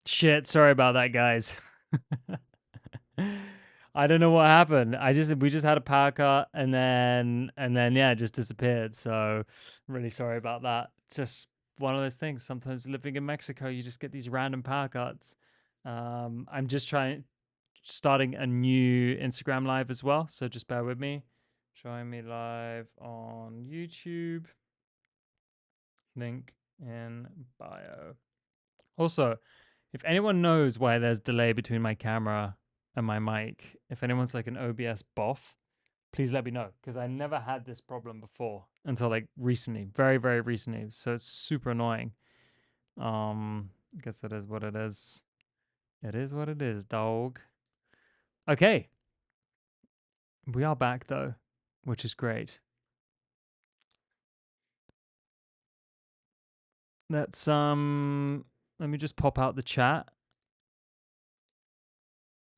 Shit, sorry about that, guys. I don't know what happened. We just had a power cut and then yeah, it just disappeared. So really sorry about that. Just one of those things. Sometimes living in Mexico, you just get these random power cuts. I'm just starting a new Instagram live as well, so just bear with me. Join me live on YouTube. Link in bio. Also, if anyone knows why there's delay between my camera and my mic, if anyone's like an OBS boff, please let me know, because I never had this problem before until like recently, very, very recently. So it's super annoying. I guess that is what it is. It is what it is, dog. Okay. We are back though, which is great. Let's let me just pop out the chat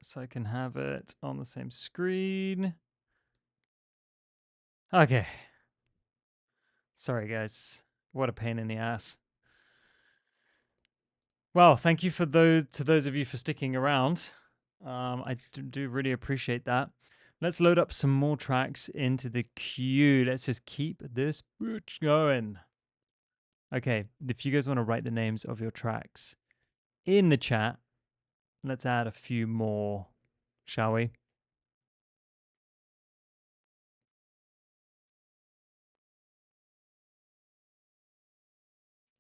so I can have it on the same screen. Okay. Sorry guys. What a pain in the ass. Well, thank you to those of you for sticking around. I do really appreciate that. Let's load up some more tracks into the queue. Let's just keep this bitch going. Okay, if you guys want to write the names of your tracks in the chat, let's add a few more, shall we?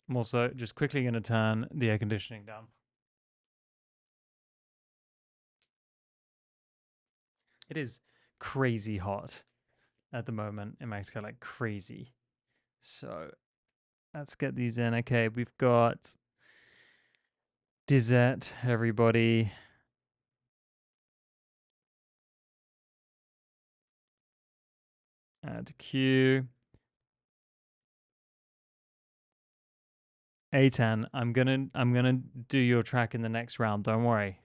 I'm also just quickly going to turn the air conditioning down. It is crazy hot at the moment in Mexico, like crazy. So let's get these in. Okay, we've got Dizette, everybody. Add to queue. A10, I'm gonna do your track in the next round. Don't worry.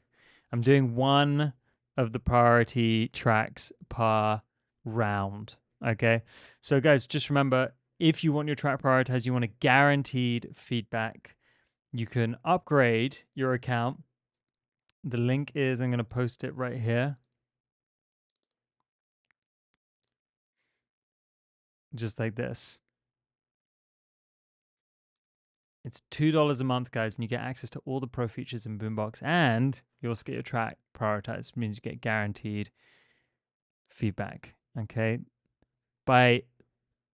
I'm doing one of the priority tracks per round. Okay. So guys, just remember, if you want your track prioritized, you want a guaranteed feedback, you can upgrade your account. The link is, I'm gonna post it right here. Just like this. It's $2 a month, guys, and you get access to all the pro features in Boombox, and you also get your track prioritized. It means you get guaranteed feedback. Okay. By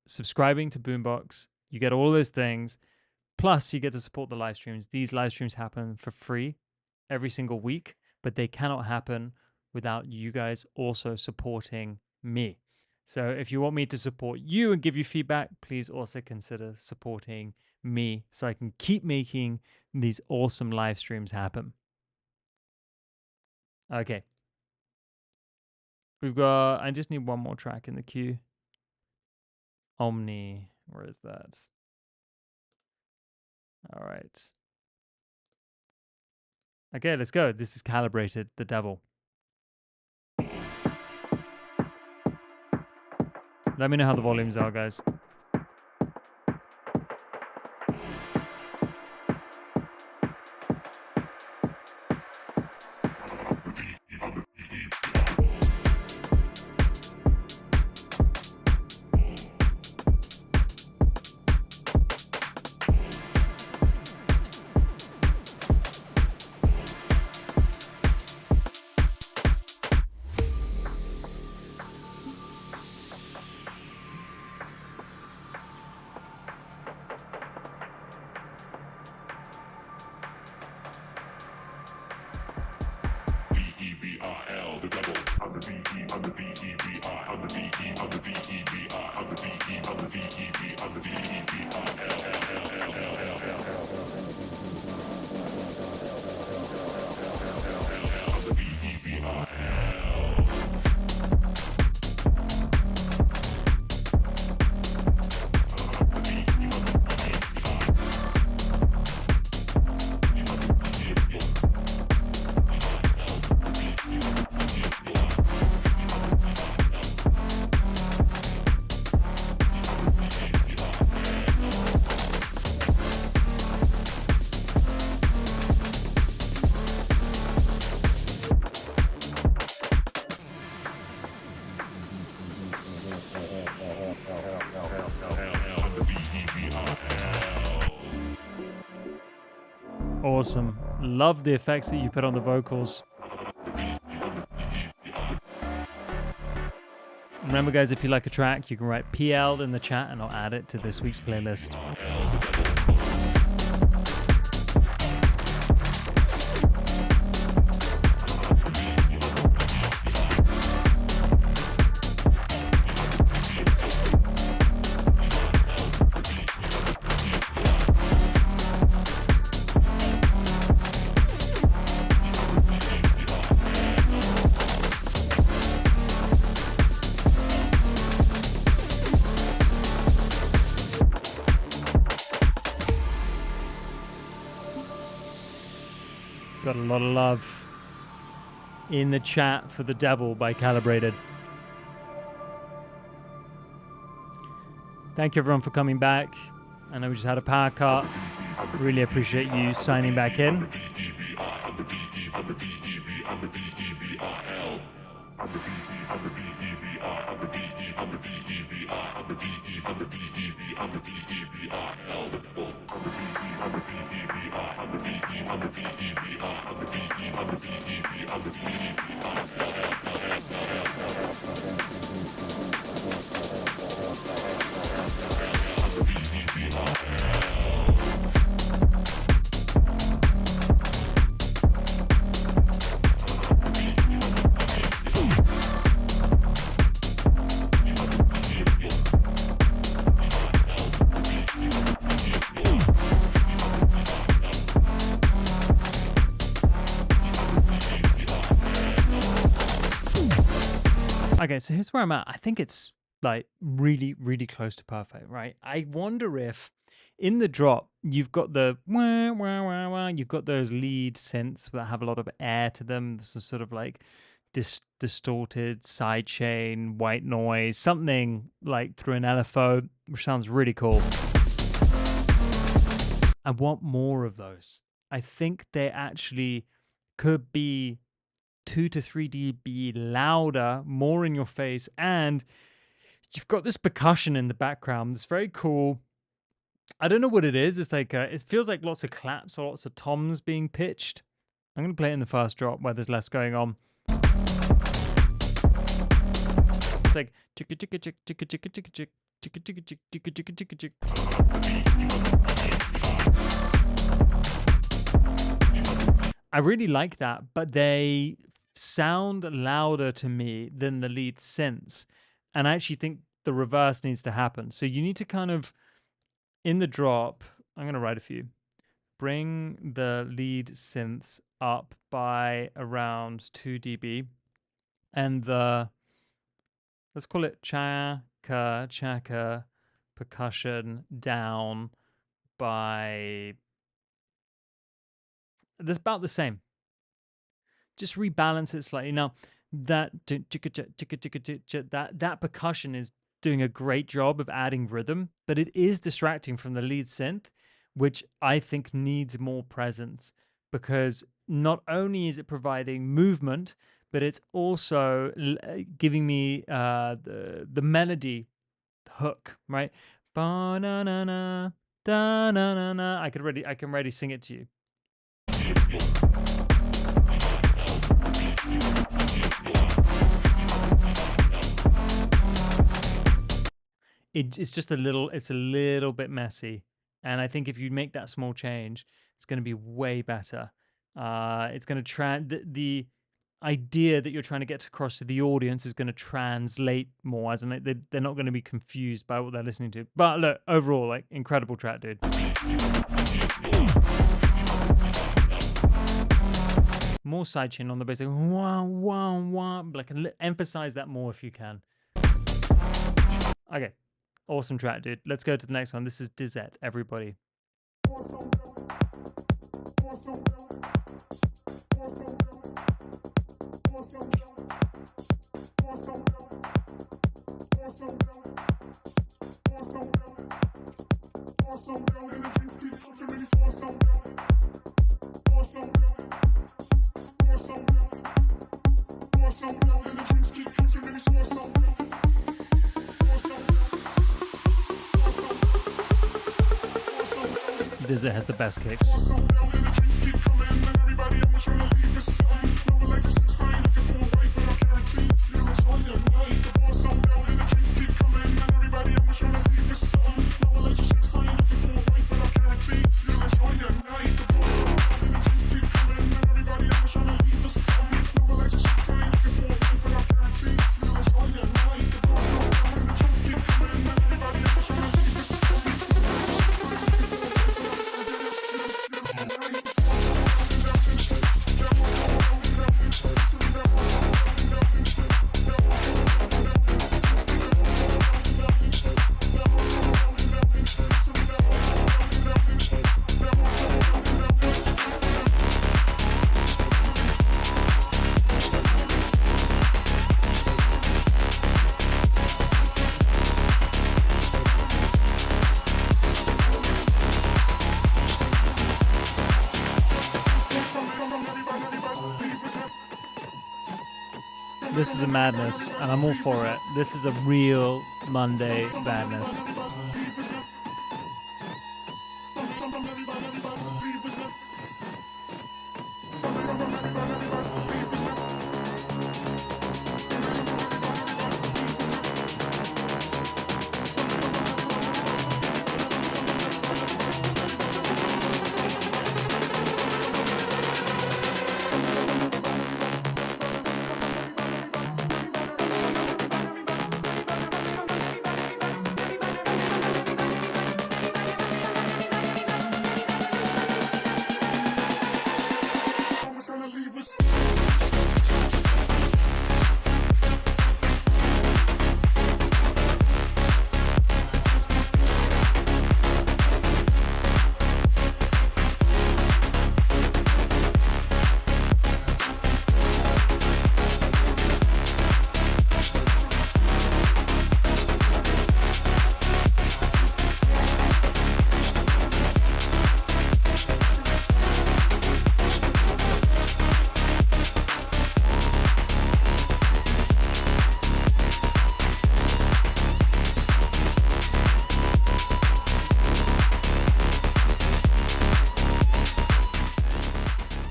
subscribing to Boombox, you get all those things. Plus, you get to support the live streams. These live streams happen for free every single week, but they cannot happen without you guys also supporting me. So if you want me to support you and give you feedback, please also consider supporting me so I can keep making these awesome live streams happen. Okay. I just need one more track in the queue. Omni, where is that? All right. Okay, let's go. This is Calibrated, the Devil. Let me know how the volumes are, guys. awesome. Love the effects that you put on the vocals. Remember, guys, if you like a track, you can write PL in the chat and I'll add it to this week's playlist. Got a lot of love in the chat for The Devil by Calibrated. Thank you everyone for coming back. I know we just had a power cut. Really appreciate you signing back in. Okay, so here's where I'm at. I think it's like really, really close to perfect, right? I wonder if in the drop, you've got the wah, wah, wah, wah, you've got those lead synths that have a lot of air to them. So sort of like distorted sidechain, white noise, something like through an LFO, which sounds really cool. I want more of those. I think they actually could be 2 to 3 dB louder, more in your face, and you've got this percussion in the background that's very cool. I don't know what it is. It's like it feels like lots of claps or lots of toms being pitched. I'm going to play it in the first drop where there's less going on. It's like chicka chicka chick chicka chicka chicka chick chicka chicka chick chicka chicka chicka chick. I really like that, but they sound louder to me than the lead synths, and I actually think the reverse needs to happen. So you need to kind of, in the drop, I'm going to write a few, bring the lead synths up by around 2 dB, and the, let's call it chaka percussion down by, that's about the same. Just rebalance it slightly. Now, that percussion is doing a great job of adding rhythm, but it is distracting from the lead synth, which I think needs more presence, because not only is it providing movement, but it's also giving me the melody hook, right? Ba-na-na-na, da-na-na-na. I can already sing it to you. It's just a little bit messy, and I think if you make that small change, it's going to be way better. It's going to the idea that you're trying to get across to the audience is going to translate more, as in they're not going to be confused by what they're listening to. But look, overall, like, incredible track, dude. More sidechain on the bass, like wah wah wah. Like, emphasize that more if you can. Okay, awesome track, dude. Let's go to the next one. This is Dizette, everybody. Dizette has the best kicks. This is a madness, and I'm all for it. This is a real Monday madness.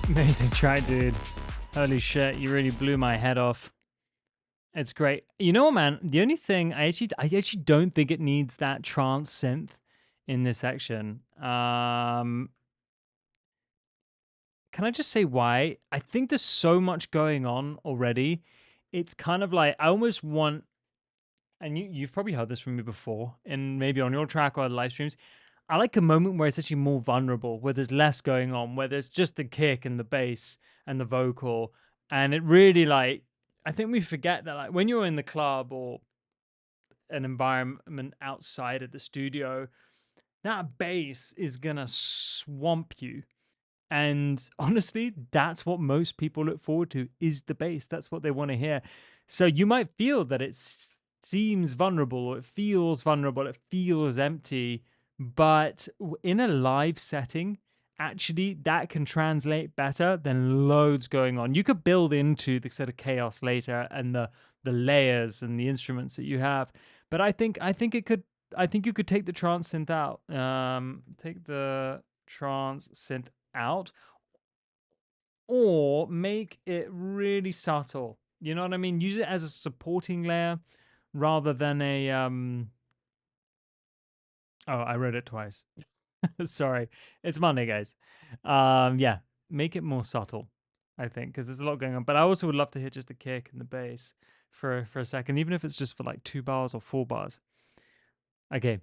Amazing track, dude. Holy shit, you really blew my head off. It's great. You know what, man? The only thing I actually don't think it needs that trance synth in this section. Can I just say why? I think there's so much going on already. It's kind of like I almost want, and you've probably heard this from me before, and maybe on your track or live streams. I like a moment where it's actually more vulnerable, where there's less going on, where there's just the kick and the bass and the vocal. And it really like, I think we forget that like when you're in the club or an environment outside of the studio, that bass is gonna swamp you. And honestly, that's what most people look forward to is the bass. That's what they want to hear. So you might feel that it seems vulnerable or it feels vulnerable, it feels empty, but in a live setting, actually that can translate better than loads going on. You could build into the sort of chaos later and the layers and the instruments that you have. But I think you could take the trance synth out. Take the trance synth out or make it really subtle. You know what I mean? Use it as a supporting layer rather than a oh, I read it twice. Sorry. It's Monday, guys. Yeah, make it more subtle, I think, because there's a lot going on. But I also would love to hit just the kick and the bass for a second, even if it's just for like 2 bars or 4 bars. Okay.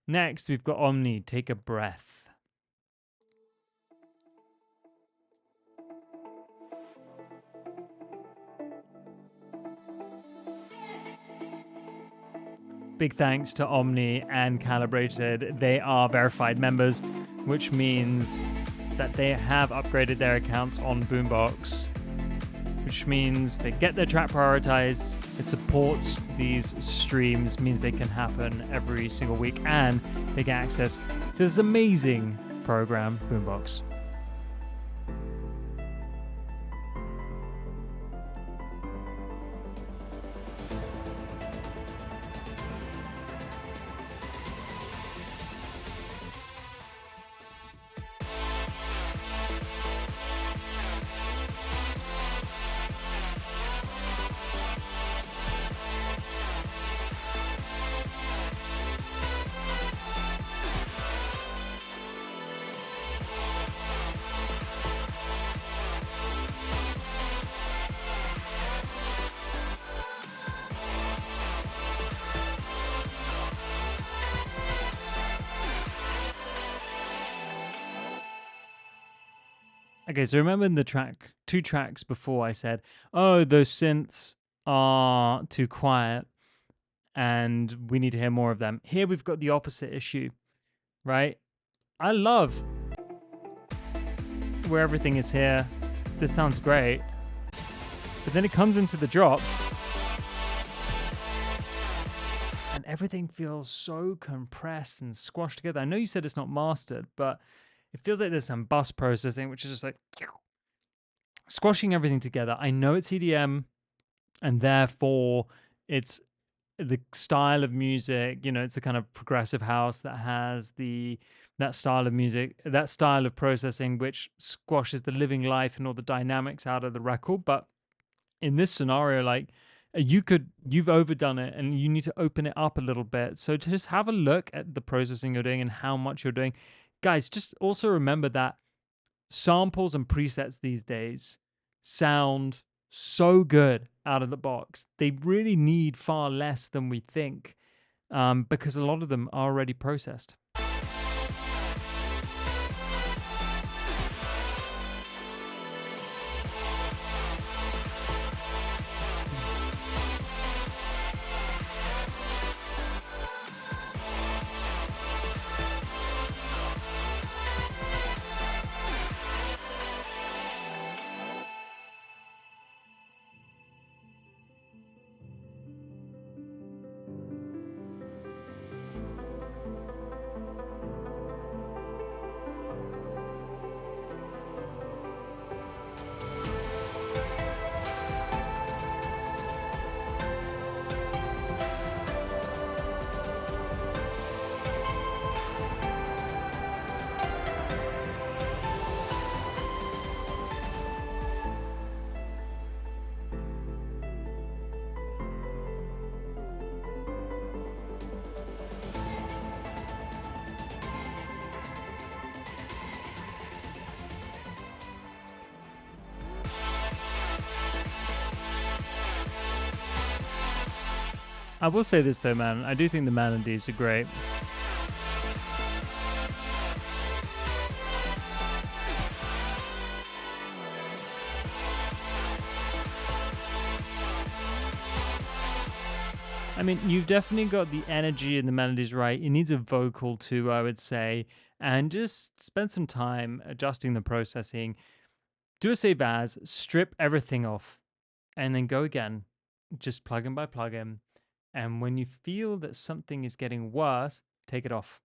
Next, we've got Omni, Take a Breath. Big thanks to Omni and Calibrated. They are verified members, which means that they have upgraded their accounts on Boombox, which means they get their track prioritized. It supports these streams, means they can happen every single week, and they get access to this amazing program, Boombox. Okay, so remember in the track, 2 tracks before I said, oh, those synths are too quiet and we need to hear more of them. Here we've got the opposite issue, right? I love where everything is here. This sounds great. But then it comes into the drop and everything feels so compressed and squashed together. I know you said it's not mastered, but it feels like there's some bus processing, which is just like squashing everything together. I know it's EDM. and therefore it's the style of music, it's a kind of progressive house that has that style of music, that style of processing, which squashes the living life and all the dynamics out of the record. But in this scenario, like, you've overdone it and you need to open it up a little bit. So to just have a look at the processing you're doing and how much you're doing. Guys, just also remember that samples and presets these days sound so good out of the box. They really need far less than we think, because a lot of them are already processed. I will say this though, man. I do think the melodies are great. I mean, you've definitely got the energy and the melodies right. It needs a vocal too, I would say. And just spend some time adjusting the processing. Do a save as, strip everything off, and then go again. Just plugin by plugin. And when you feel that something is getting worse, take it off.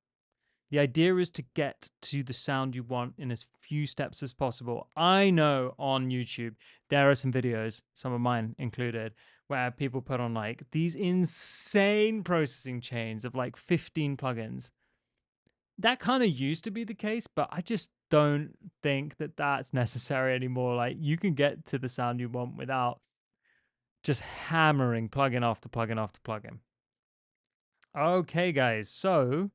The idea is to get to the sound you want in as few steps as possible. I know on YouTube, there are some videos, some of mine included, where people put on like these insane processing chains of like 15 plugins. That kind of used to be the case, but I just don't think that that's necessary anymore. Like, you can get to the sound you want without just hammering plugin after plugin after plugin. Okay, guys, so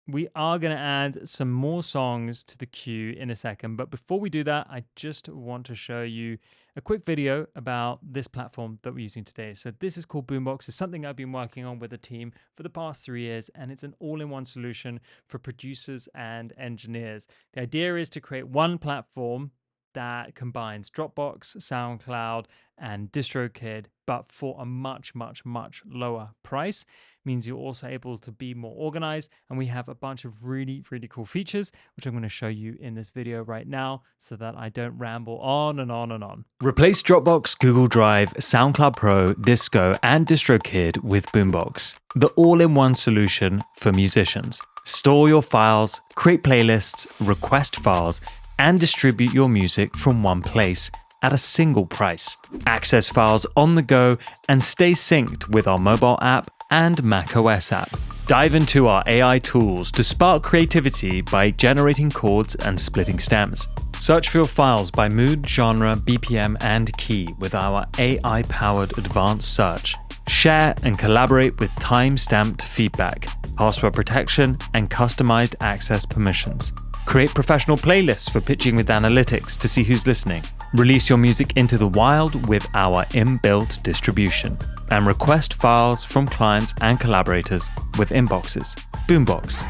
we are going to add some more songs to the queue in a second. But before we do that, I just want to show you a quick video about this platform that we're using today. So this is called Boombox. It's something I've been working on with a team for the past 3 years, and it's an all-in-one solution for producers and engineers. The idea is to create one platform that combines Dropbox, SoundCloud, and DistroKid, but for a much, much, much lower price. Means you're also able to be more organized, and we have a bunch of really, really cool features, which I'm going to show you in this video right now so that I don't ramble on and on and on. Replace Dropbox, Google Drive, SoundCloud Pro, Disco, and DistroKid with Boombox, the all-in-one solution for musicians. Store your files, create playlists, request files, and distribute your music from one place at a single price. Access files on the go and stay synced with our mobile app and macOS app. Dive into our AI tools to spark creativity by generating chords and splitting stems. Search for your files by mood, genre, BPM, and key with our AI-powered advanced search. Share and collaborate with time-stamped feedback, password protection, and customized access permissions. Create professional playlists for pitching with analytics to see who's listening. Release your music into the wild with our inbuilt distribution. And request files from clients and collaborators with inboxes. Boombox,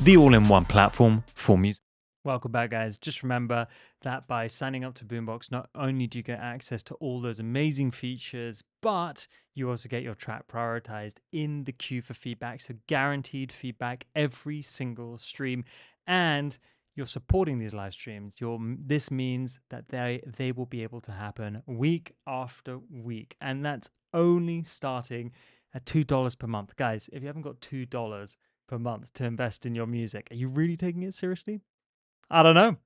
the all-in-one platform for music. Welcome back, guys. Just remember that by signing up to Boombox, not only do you get access to all those amazing features, but you also get your track prioritized in the queue for feedback. So guaranteed feedback every single stream. And you're supporting these live streams. This means that they will be able to happen week after week. And that's only starting at $2 per month. Guys, if you haven't got $2 per month to invest in your music, are you really taking it seriously? I don't know.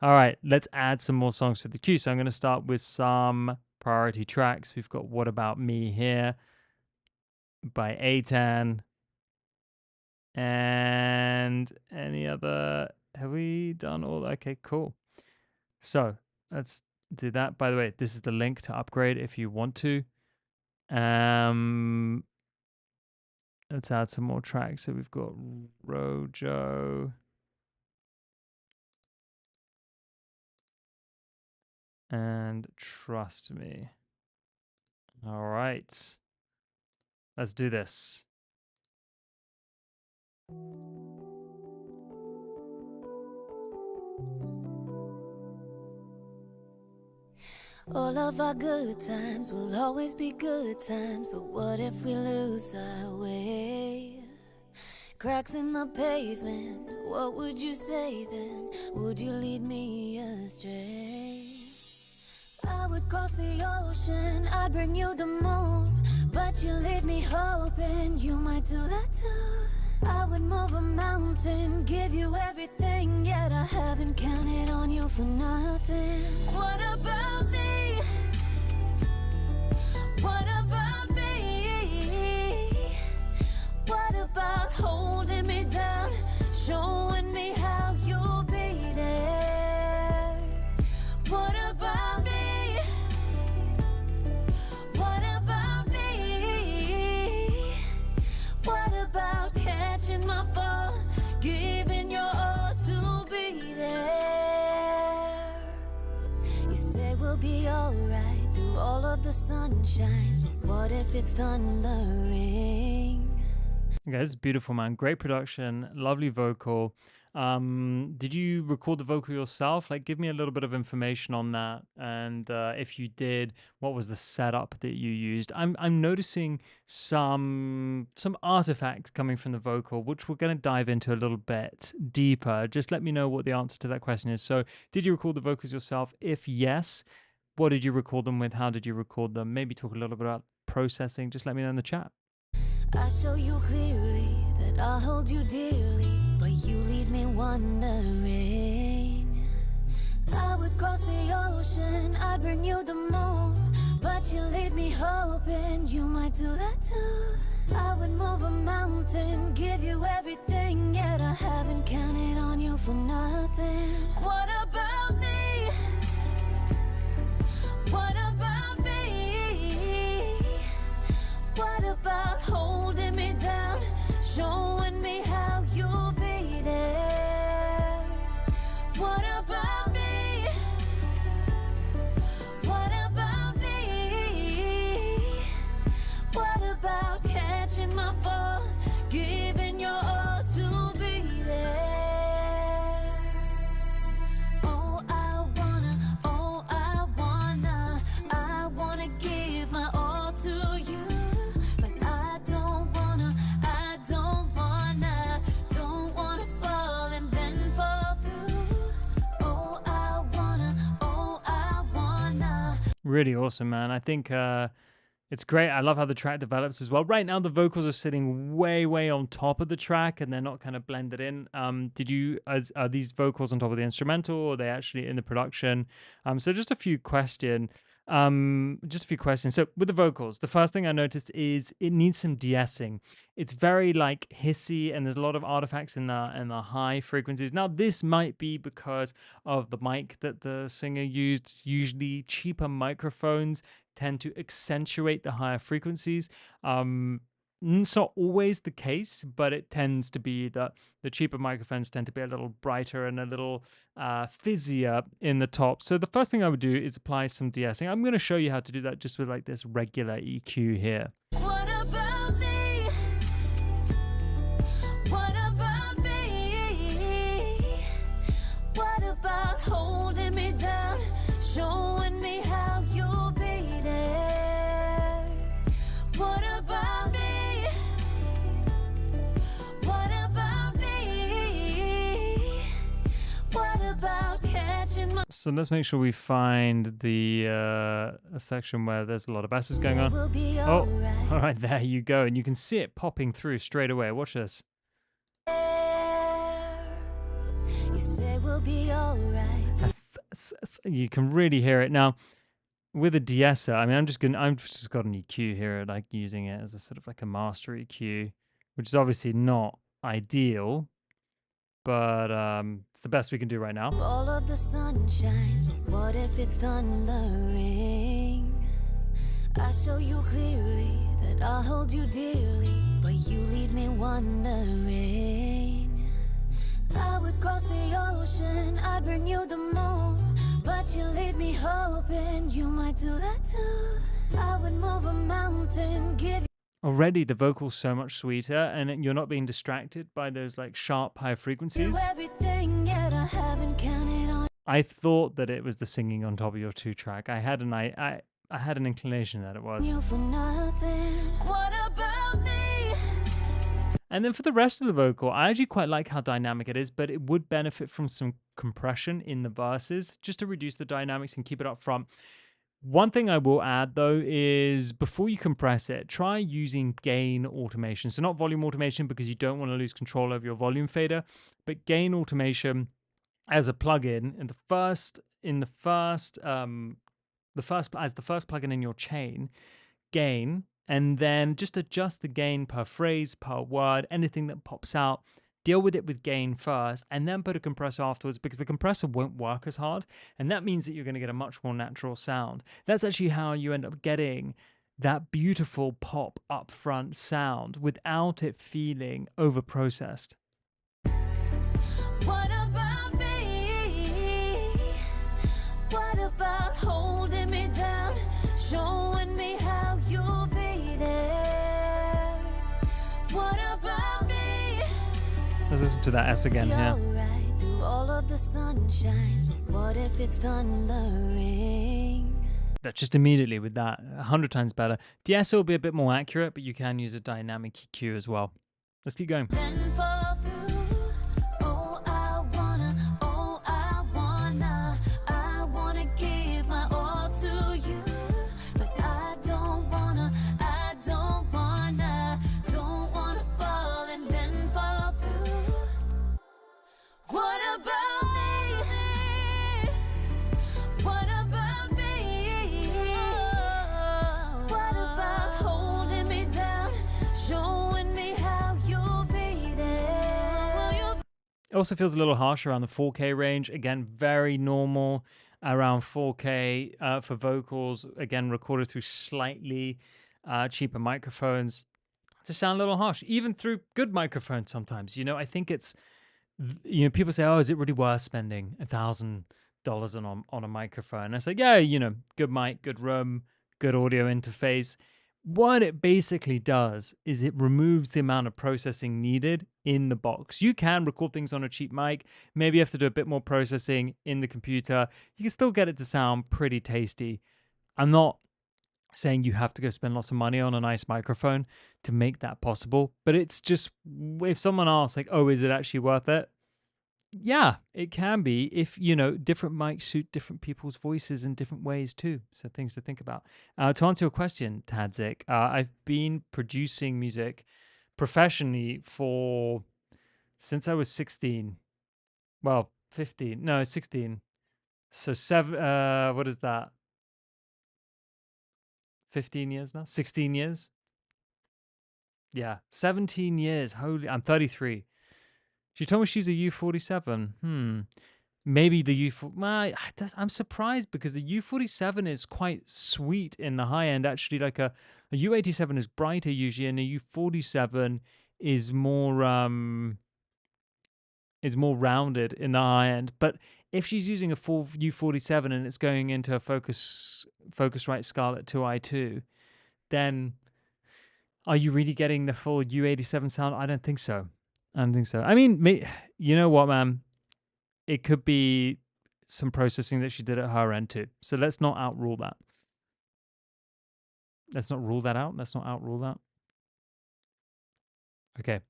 All right, let's add some more songs to the queue. So I'm going to start with some priority tracks. We've got What About Me here by Atan. And any other, have we done all? Okay, cool. So let's do that. By the way, this is the link to upgrade if you want to. Let's add some more tracks. So we've got Rojo and Trust Me. All right, let's do this. All of our good times will always be good times, but what if we lose our way? Cracks in the pavement, what would you say then? Would you lead me astray? I would cross the ocean, I'd bring you the moon, but you leave me hoping you might do that too. I would move a mountain, give you everything, yet I haven't counted on you for nothing. What about me? What about me? What about holding me down, showing me how you'll be there? What about me? What about me? What about catching my fall, giving your all to be there? You say we'll be alright through all of the sunshine, but what if it's thundering? Okay, this is beautiful, man. Great production, lovely vocal. Did you record the vocal yourself? Like, give me a little bit of information on that. And if you did, what was the setup that you used? I'm noticing some artifacts coming from the vocal, which we're going to dive into a little bit deeper. Just let me know what the answer to that question is. So, did you record the vocals yourself? If yes, what did you record them with? How did you record them? Maybe talk a little bit about processing. Just let me know in the chat. I show you clearly that I hold you dearly, but you leave me wondering. I would cross the ocean, I'd bring you the moon, but you leave me hoping you might do that too. I would move a mountain, give you everything, yet I haven't counted on you for nothing. What about me? What about me? What about holding me down, showing me how you'll be there? What about me? What about me? What about catching my fall, giving your all to be there? Oh, I wanna give my all to you. Really awesome, man. I think it's great. I love how the track develops as well. Right now, the vocals are sitting way, way on top of the track, and they're not kind of blended in. Are these vocals on top of the instrumental, or are they actually in the production? So just a few questions. So with the vocals, the first thing I noticed is it needs some de-essing. It's very like hissy, and there's a lot of artifacts in the high frequencies. Now, this might be because of the mic that the singer used. Usually, cheaper microphones tend to accentuate the higher frequencies. It's not always the case, but it tends to be that the cheaper microphones tend to be a little brighter and a little fizzier in the top. So the first thing I would do is apply some de-essing. I'm going to show you how to do that just with like this regular EQ here. What about me? What about me? What about holding me down, showing me how you'll be there? What about me? What about me? What about catching my... So let's make sure we find the a section where there's a lot of basses going on. Oh, all right, there you go. And you can see it popping through straight away. Watch this. You You say we'll be alright. You can really hear it now. With a de-esser, I mean, I've just got an EQ here, like using it as a sort of like a master EQ, which is obviously not ideal, but it's the best we can do right now. All of the sunshine, what if it's thundering? I show you clearly that I'll hold you dearly, but you leave me wondering. I would cross the ocean, I'd bring you the moon, but you leave me hoping you might do that too. I would move a mountain, give you Already the vocal's so much sweeter, and you're not being distracted by those like sharp high frequencies. everything, yet I haven't counted on I thought that it was the singing on top of your 2-track. I had an inclination that it was. you for nothing. What about me? And then for the rest of the vocal, I actually quite like how dynamic it is, but it would benefit from some compression in the verses just to reduce the dynamics and keep it up front. One thing I will add though is before you compress it, try using gain automation. So not volume automation because you don't want to lose control over your volume fader, but gain automation as a plugin as the first plugin in your chain, gain, and then just adjust the gain per phrase, per word, anything that pops out. Deal with it with gain first and then put a compressor afterwards, because the compressor won't work as hard. And that means that you're going to get a much more natural sound. That's actually how you end up getting that beautiful pop upfront sound without it feeling over-processed. What about me? What about holding me down, showing me how you'll be there? What about me? Let's listen to that S again here. Right through all of the sunshine. What if it's thundering? That just immediately with that, 100 times better. De-esser will be a bit more accurate, but you can use a dynamic EQ as well. Let's keep going. Then follow through. Oh, I wanna give my all to you, but I don't wanna fall and then follow through. What about me? What about me? What about holding me down, showing me how you'll be there? It also feels a little harsh around the 4K range. Again, very normal around 4K for vocals. Again, recorded through slightly cheaper microphones to sound a little harsh, even through good microphones sometimes. You know, I think it's, you know, people say, oh, is it really worth spending $1,000 on a microphone? And I say, yeah, you know, good mic, good room, good audio interface. What it basically does is it removes the amount of processing needed in the box. You can record things on a cheap mic. Maybe you have to do a bit more processing in the computer. You can still get it to sound pretty tasty. I'm not saying you have to go spend lots of money on a nice microphone to make that possible, but it's just, if someone asks like, oh, is it actually worth it? Yeah, it can be, if, you know, different mics suit different people's voices in different ways too. So things to think about. To answer your question, Tadzik, I've been producing music professionally since I was 16. Well, 15. No, 16. So what is that? 15 years now? 16 years? Yeah, 17 years. Holy, I'm 33. She told me she's a U47. Maybe the I'm surprised because the U47 is quite sweet in the high end. Actually, like a U87 is brighter usually, and a U47 is more rounded in the high end. But if she's using a full U47 and it's going into a Focusrite Scarlett 2i2, then are you really getting the full U87 sound? I don't think so. I mean, you know what, man? It could be some processing that she did at her end too. So let's not outrule that. Let's not rule that out. Let's not outrule that. Okay,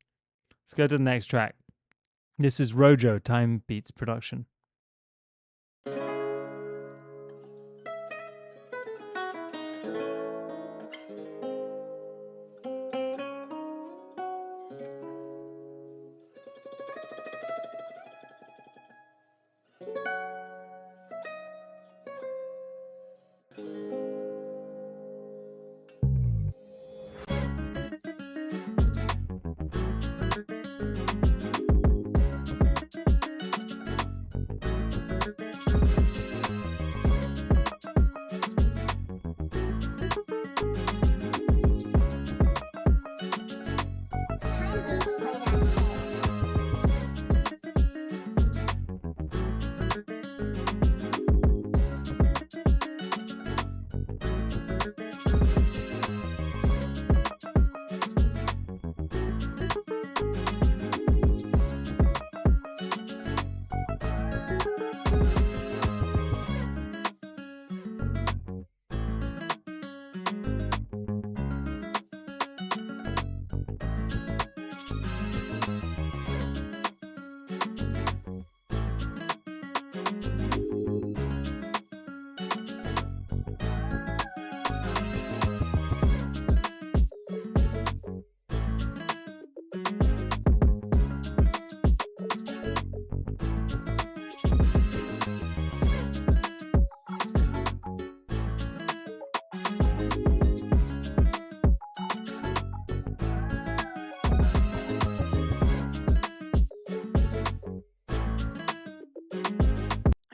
let's go to the next track. This is Rojo, Time Beats production.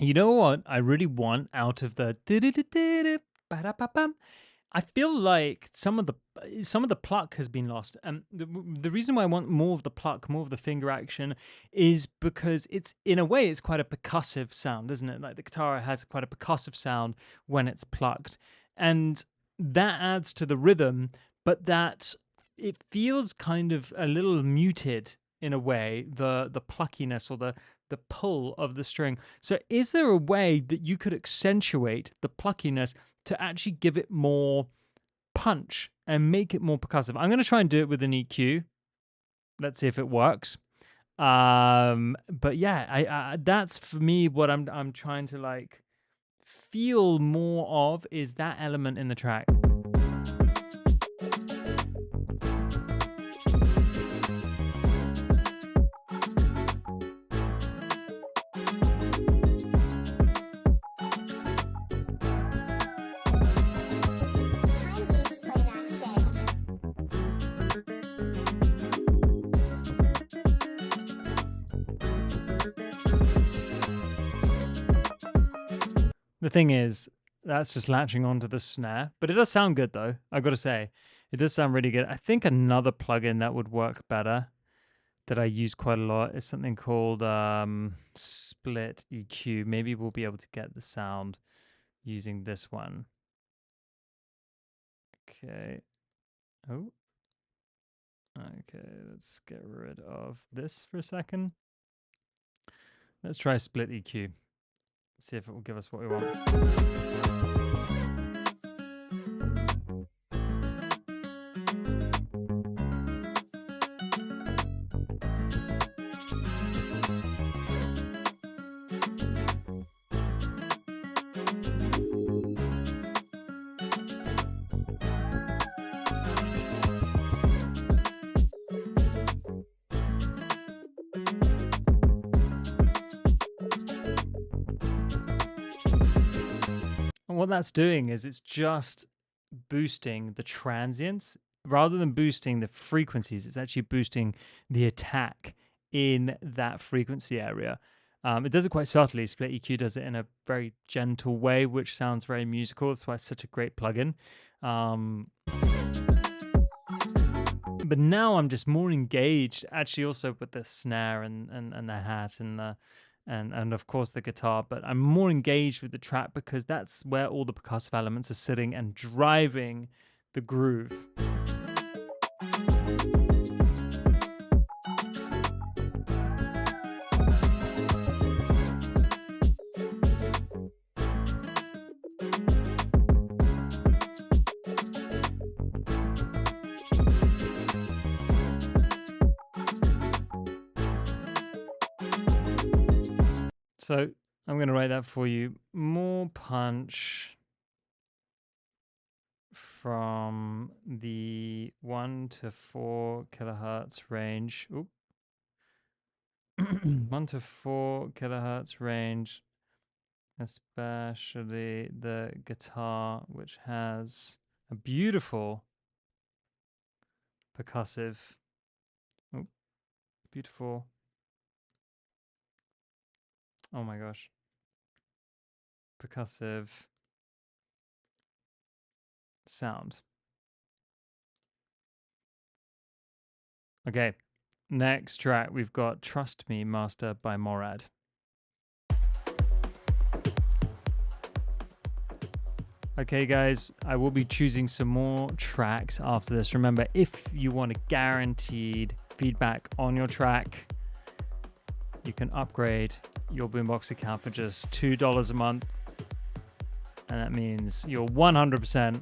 You know what I really want out of the I feel like some of the pluck has been lost, and the reason why I want more of the pluck, more of the finger action, is because it's, in a way, it's quite a percussive sound, isn't it? Like the guitar has quite a percussive sound when it's plucked, and that adds to the rhythm, but that it feels kind of a little muted in a way, the pluckiness or the pull of the string. So is there a way that you could accentuate the pluckiness to actually give it more punch and make it more percussive? I'm going to try and do it with an EQ. Let's see if it works. But yeah, I that's for me what I'm trying to like feel more of, is that element in the track. The thing is, that's just latching onto the snare, but it does sound good though. I've got to say, it does sound really good. I think another plugin that would work better, that I use quite a lot, is something called Split EQ. Maybe we'll be able to get the sound using this one. Okay. Oh. Okay, let's get rid of this for a second. Let's try Split EQ. See if it will give us what we want. And what that's doing is it's just boosting the transients rather than boosting the frequencies. It's actually boosting the attack in that frequency area. It does it quite subtly. Split EQ does it in a very gentle way, which sounds very musical. That's why it's such a great plugin. But now I'm just more engaged, actually, also with the snare and the hat and of course the guitar. But I'm more engaged with the track because that's where all the percussive elements are sitting and driving the groove. So I'm going to write that for you. More punch from the 1 to 4 kilohertz range. Oop. 1 to 4 kilohertz range, especially the guitar, which has a beautiful percussive. Oop. Beautiful. Oh my gosh. Percussive sound. Okay, next track we've got Trust Me Master by Morad. Okay guys, I will be choosing some more tracks after this. Remember, if you want a guaranteed feedback on your track, you can upgrade your Boombox account for just $2 a month. And that means you'll 100%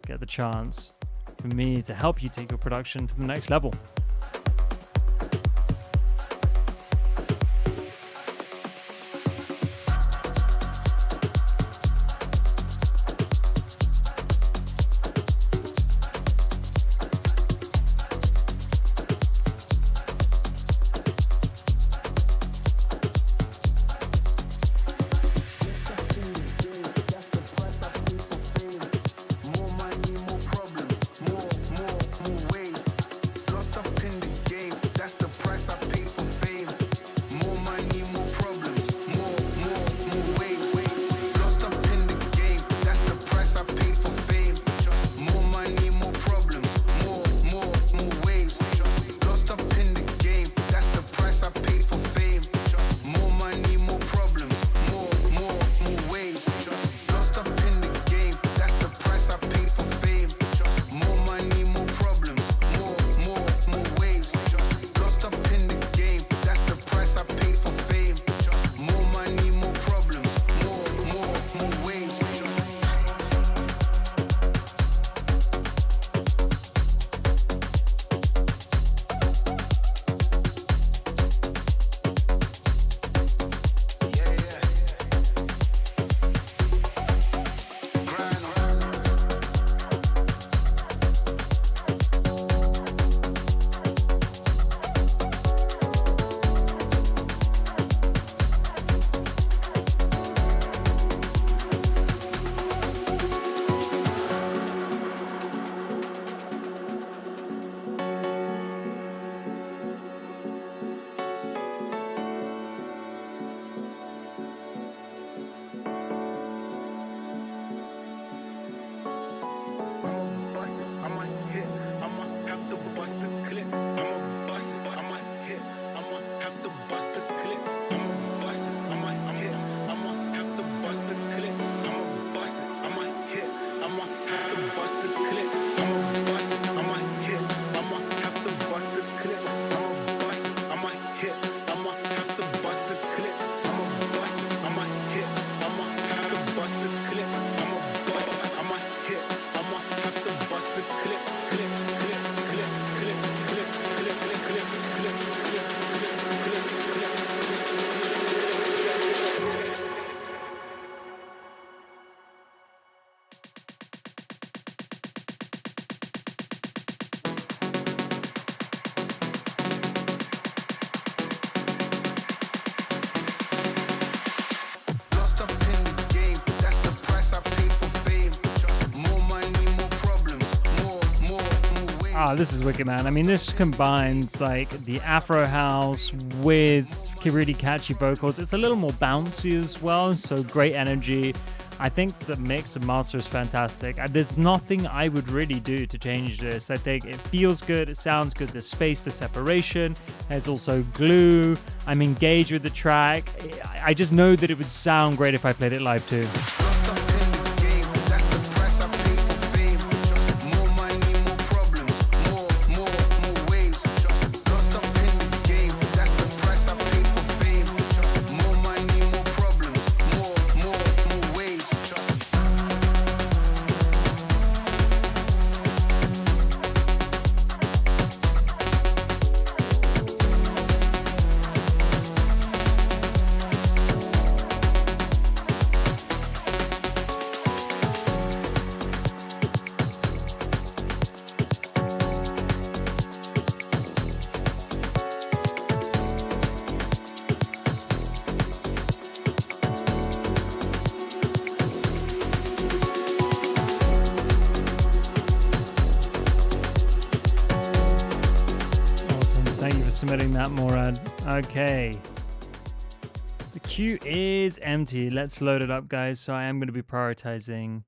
get the chance for me to help you take your production to the next level. This is wicked, man. I mean, this combines like the Afro house with really catchy vocals. It's a little more bouncy as well, so great energy. I think the mix and master is fantastic. There's nothing I would really do to change this. I think it feels good, it sounds good, there's space, there's separation, there's also glue. I'm engaged with the track. I just know that it would sound great if I played it live too. Submitting that, Morad. Okay. The queue is empty. Let's load it up, guys. So I am going to be prioritizing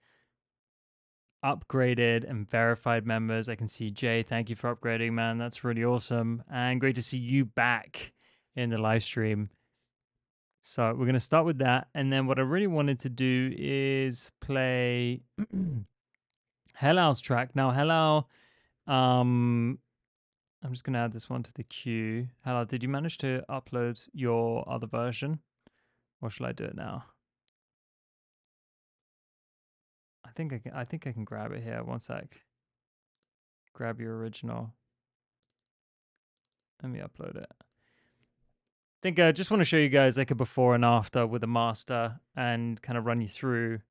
upgraded and verified members. I can see Jay. Thank you for upgrading, man. That's really awesome. And great to see you back in the live stream. So we're going to start with that. And then what I really wanted to do is play Helal's track. Now, Helal, I'm just going to add this one to the queue. Hello, did you manage to upload your other version? Or shall I do it now? I think I can grab it here. One sec. Grab your original. Let me upload it. I think I just want to show you guys like a before and after with a master and kind of run you through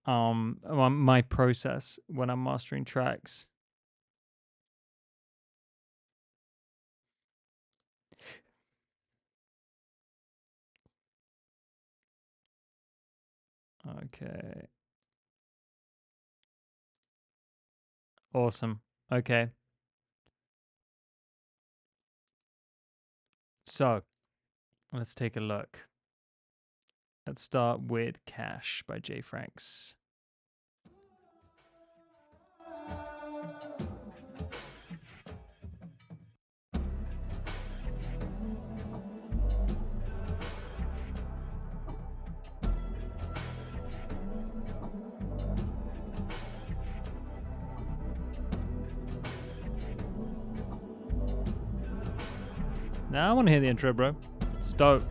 my process when I'm mastering tracks. Okay. Awesome. Okay. So, let's take a look. Let's start with Cash by Jay Franks. Now I want to hear the intro, bro. It's dope.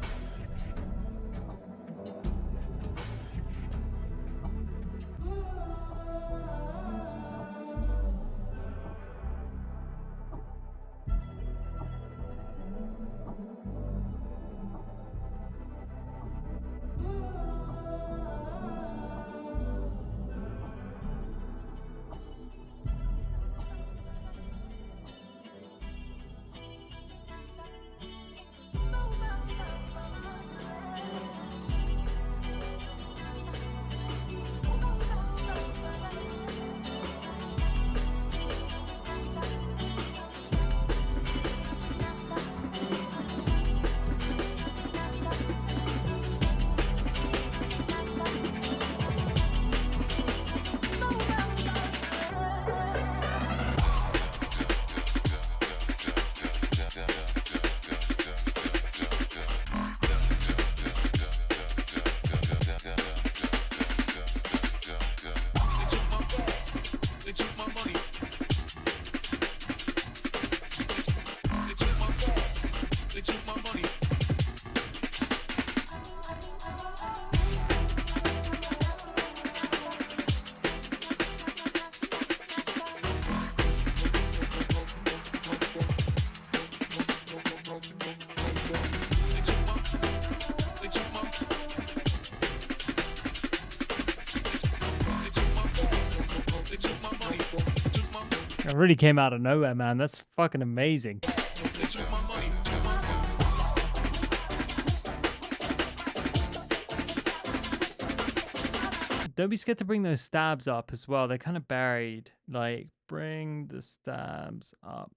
It really came out of nowhere, man. That's fucking amazing. don't be scared to bring those stabs up as well. They're kind of buried. Like, bring the stabs up.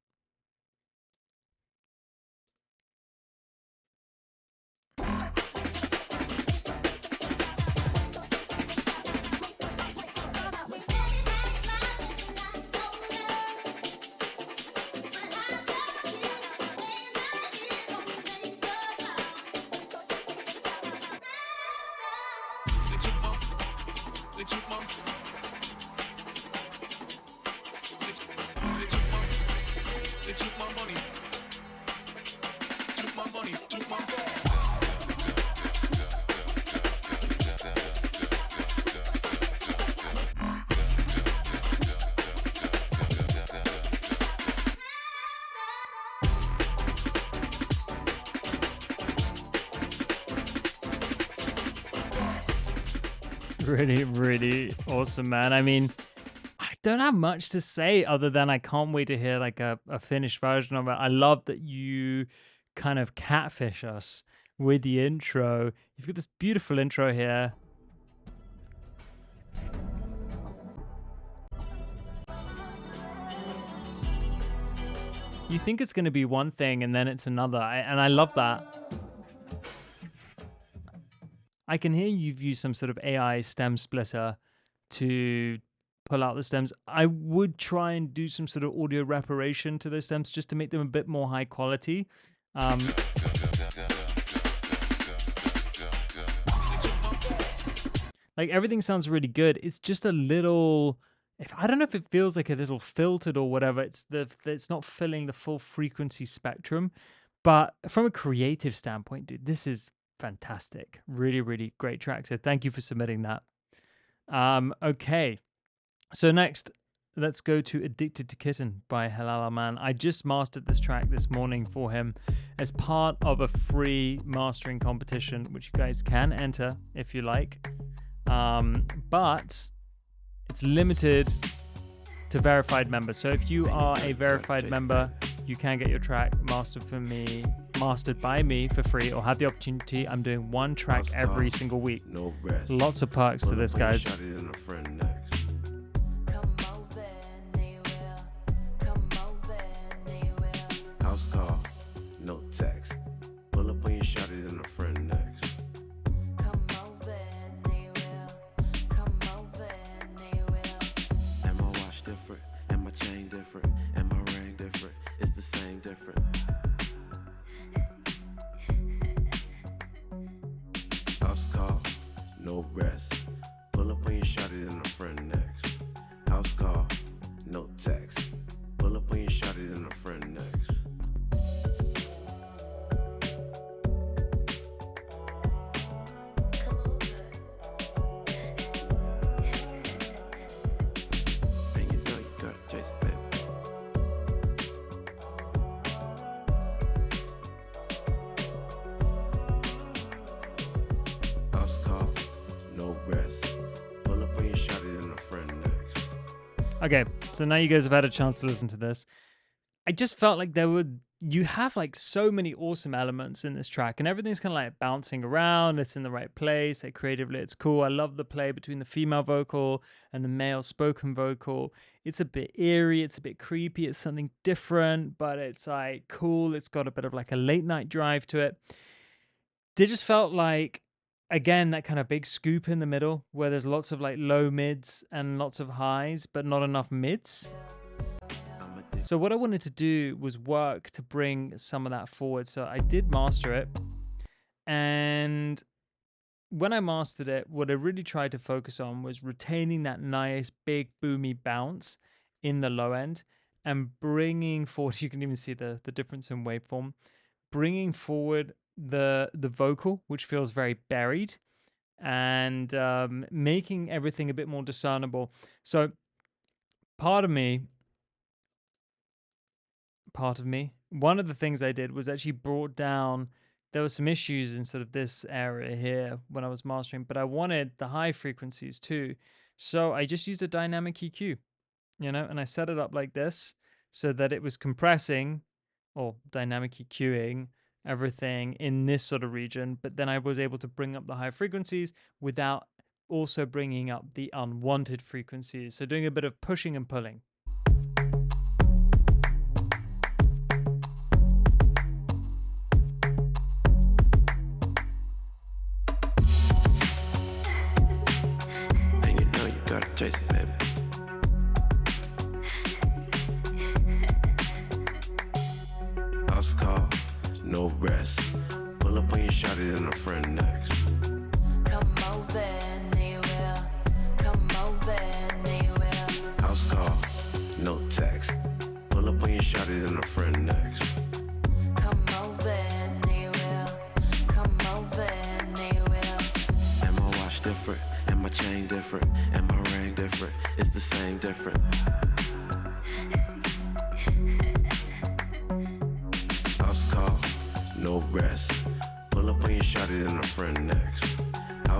Really, really awesome, man. I mean, I don't have much to say other than I can't wait to hear like a finished version of it. I love that you kind of catfish us with the intro. You've got this beautiful intro here. You think it's going to be one thing and then it's another. And I love that. I can hear you've used some sort of AI stem splitter to pull out the stems. I would try and do some sort of audio reparation to those stems just to make them a bit more high quality. Like everything sounds really good. It's just a little, if I don't know if it feels like a little filtered or whatever. It's not filling the full frequency spectrum. But from a creative standpoint, dude, this is fantastic. Really, really great track. So thank you for submitting that. Okay. So next, let's go to Addicted to Kitten by Halal Man. I just mastered this track this morning for him as part of a free mastering competition, which you guys can enter if you like. But it's limited to verified members. So if you are a verified member, you can get your track mastered by me for free, or have the opportunity. I'm doing one track every single week. Lots of perks to this, guys. House call, no text. Pull up when you shot it and a friend next. Am my watch different? Am my chain different? Am my ring different? It's the same different. House call, no rest. Pull up when you shot it and a friend next. House call, no text. Pull up when you shot it and a friend next. Okay, so now you guys have had a chance to listen to this. I just felt like you have like so many awesome elements in this track, and everything's kind of like bouncing around. It's in the right place. Like creatively, it's cool. I love the play between the female vocal and the male spoken vocal. It's a bit eerie. It's a bit creepy. It's something different, but it's like cool. It's got a bit of like a late night drive to it. They just felt like, again, that kind of big scoop in the middle where there's lots of like low mids and lots of highs, but not enough mids. So what I wanted to do was work to bring some of that forward. So I did master it. And when I mastered it, what I really tried to focus on was retaining that nice big boomy bounce in the low end and bringing forward, you can even see the difference in waveform, bringing forward the vocal, which feels very buried, and making everything a bit more discernible. So part of me, one of the things I did was actually brought down, there were some issues in sort of this area here when I was mastering, but I wanted the high frequencies too. So I just used a dynamic EQ, and I set it up like this so that it was compressing or dynamic EQing everything in this sort of region, but then I was able to bring up the high frequencies without also bringing up the unwanted frequencies. So doing a bit of pushing and pulling. And you know you gotta chase it, baby. House call, no rest. Pull up on your shawty and a friend next. Come over anywhere. Come over anywhere. House call, no text. Pull up on your shawty and a friend next. Come over anywhere. Come over anywhere. And my watch different, and my chain different, and my ring different. It's the same different. House call, no rest. Pull up on your shawty and a friend next.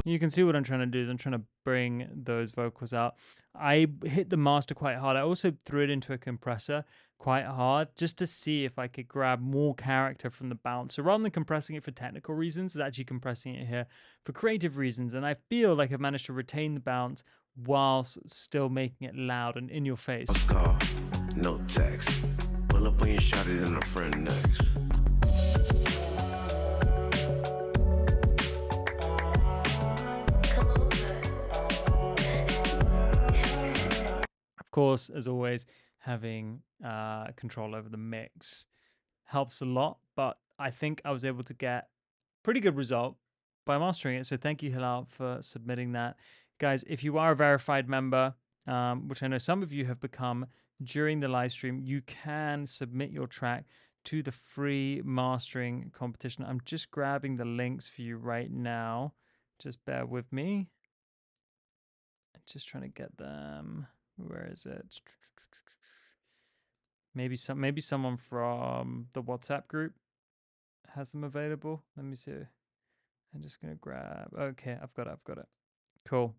You can see what I'm trying to do is I'm trying to bring those vocals out. I hit the master quite hard. I also threw it into a compressor quite hard just to see if I could grab more character from the bounce. So rather than compressing it for technical reasons, it's actually compressing it here for creative reasons. And I feel like I've managed to retain the bounce whilst still making it loud and in your face. House call, no text. Pull up on your shawty and a friend next. Come over. Of course, as always, having control over the mix helps a lot, but I think I was able to get pretty good result by mastering it. So thank you, Hilal, for submitting that. Guys, if you are a verified member, which I know some of you have become during the live stream, you can submit your track to the free mastering competition. I'm just grabbing the links for you right now. Just bear with me. I'm just trying to get them. Where is it? Maybe someone from the WhatsApp group has them available. Let me see. I'm just gonna grab. Okay, I've got it. Cool.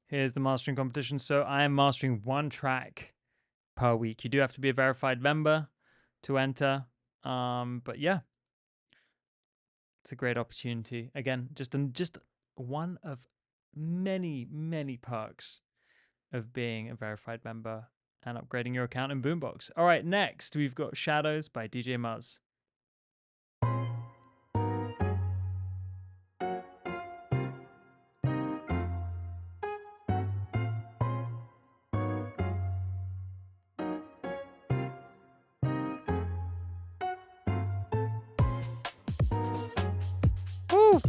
Here's the mastering competition. So I am mastering one track per week. You do have to be a verified member to enter. But yeah, it's a great opportunity. Again, just one of many perks of being a verified member and upgrading your account in Boombox. All right, next we've got Shadows by DJ Muzz. Woo!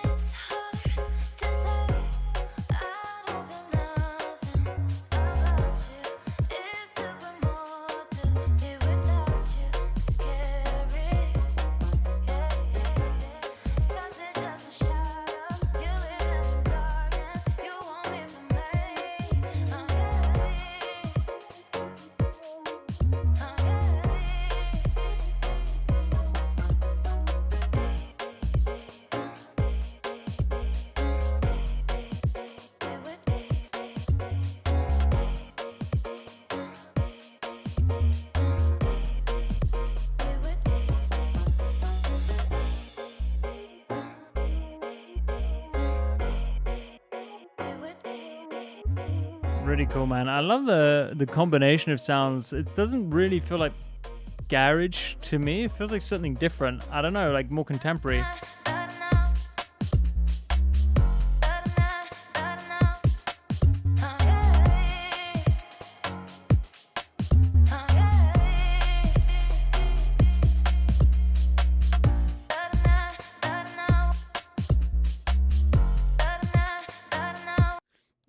It's hard to say. I don't feel nothing about you. It's supermortal to be without you. It's scary. Yeah. 'Cause it's just a shadow. You live in the darkness. You want me for me. Really cool, man. I love the combination of sounds. It doesn't really feel like garage to me. It feels like something different. I don't know, like more contemporary.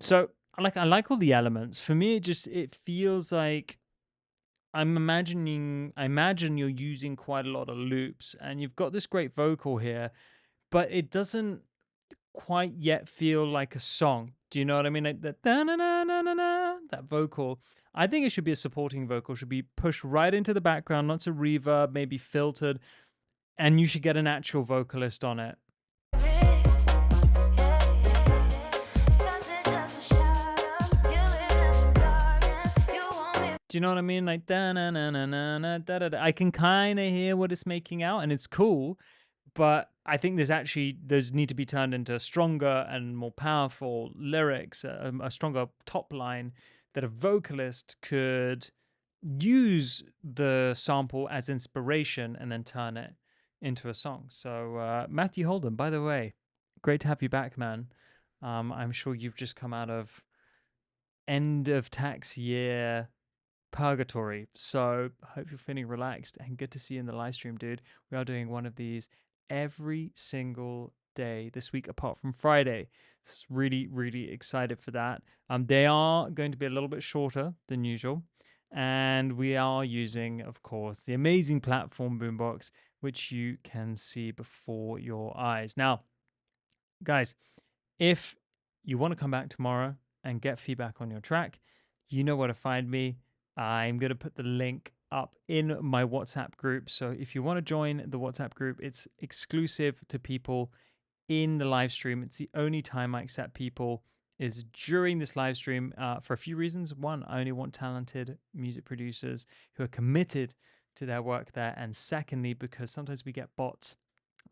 So I like all the elements. For me, it feels like I imagine you're using quite a lot of loops, and you've got this great vocal here, but it doesn't quite yet feel like a song. Do you know what I mean? Like that that vocal. I think it should be a supporting vocal, should be pushed right into the background, lots of reverb, maybe filtered, and you should get an actual vocalist on it. Do you know what I mean? Like da na na na na na da da da. I can kind of hear what it's making out, and it's cool. But I think there's need to be turned into stronger and more powerful lyrics, a stronger top line that a vocalist could use the sample as inspiration and then turn it into a song. So Matthew Holden, by the way, great to have you back, man. I'm sure you've just come out of end of tax year purgatory. So I hope you're feeling relaxed and good to see you in the live stream, dude. We are doing one of these every single day this week, apart from Friday. So really, really excited for that. They are going to be a little bit shorter than usual. And we are using, of course, the amazing platform Boombox, which you can see before your eyes. Now, guys, if you want to come back tomorrow and get feedback on your track, you know where to find me. I'm going to put the link up in my WhatsApp group. So if you want to join the WhatsApp group, it's exclusive to people in the live stream. It's the only time I accept people is during this live stream for a few reasons. One, I only want talented music producers who are committed to their work there. And secondly, because sometimes we get bots.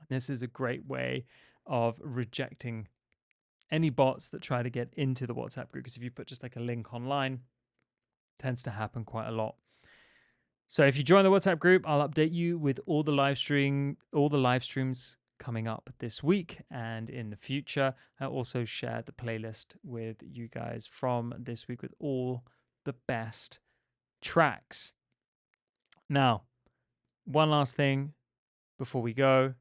This is a great way of rejecting any bots that try to get into the WhatsApp group, because if you put just like a link online, tends to happen quite a lot. So if you join the WhatsApp group, I'll update you with all the live streams coming up this week and in the future. I'll also share the playlist with you guys from this week with all the best tracks. Now, one last thing before we go.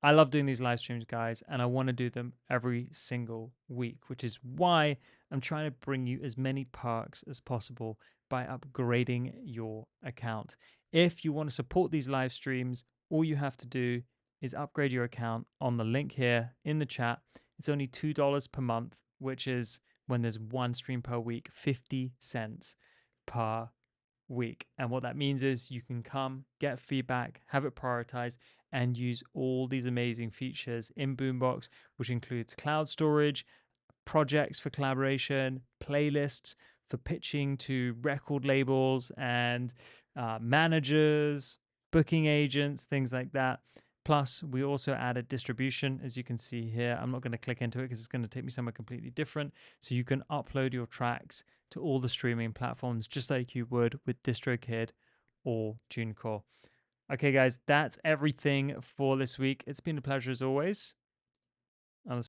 I love doing these live streams, guys, and I want to do them every single week, which is why I'm trying to bring you as many perks as possible by upgrading your account. If you want to support these live streams, all you have to do is upgrade your account on the link here in the chat. It's only $2 per month, which is, when there's one stream per week, 50 cents per week. And what that means is you can come, get feedback, have it prioritized, and use all these amazing features in Boombox, which includes cloud storage, projects for collaboration, playlists for pitching to record labels and managers, booking agents, things like that. Plus, we also added distribution, as you can see here. I'm not going to click into it because it's going to take me somewhere completely different. So you can upload your tracks to all the streaming platforms just like you would with DistroKid or TuneCore. Okay, guys, that's everything for this week. It's been a pleasure as always.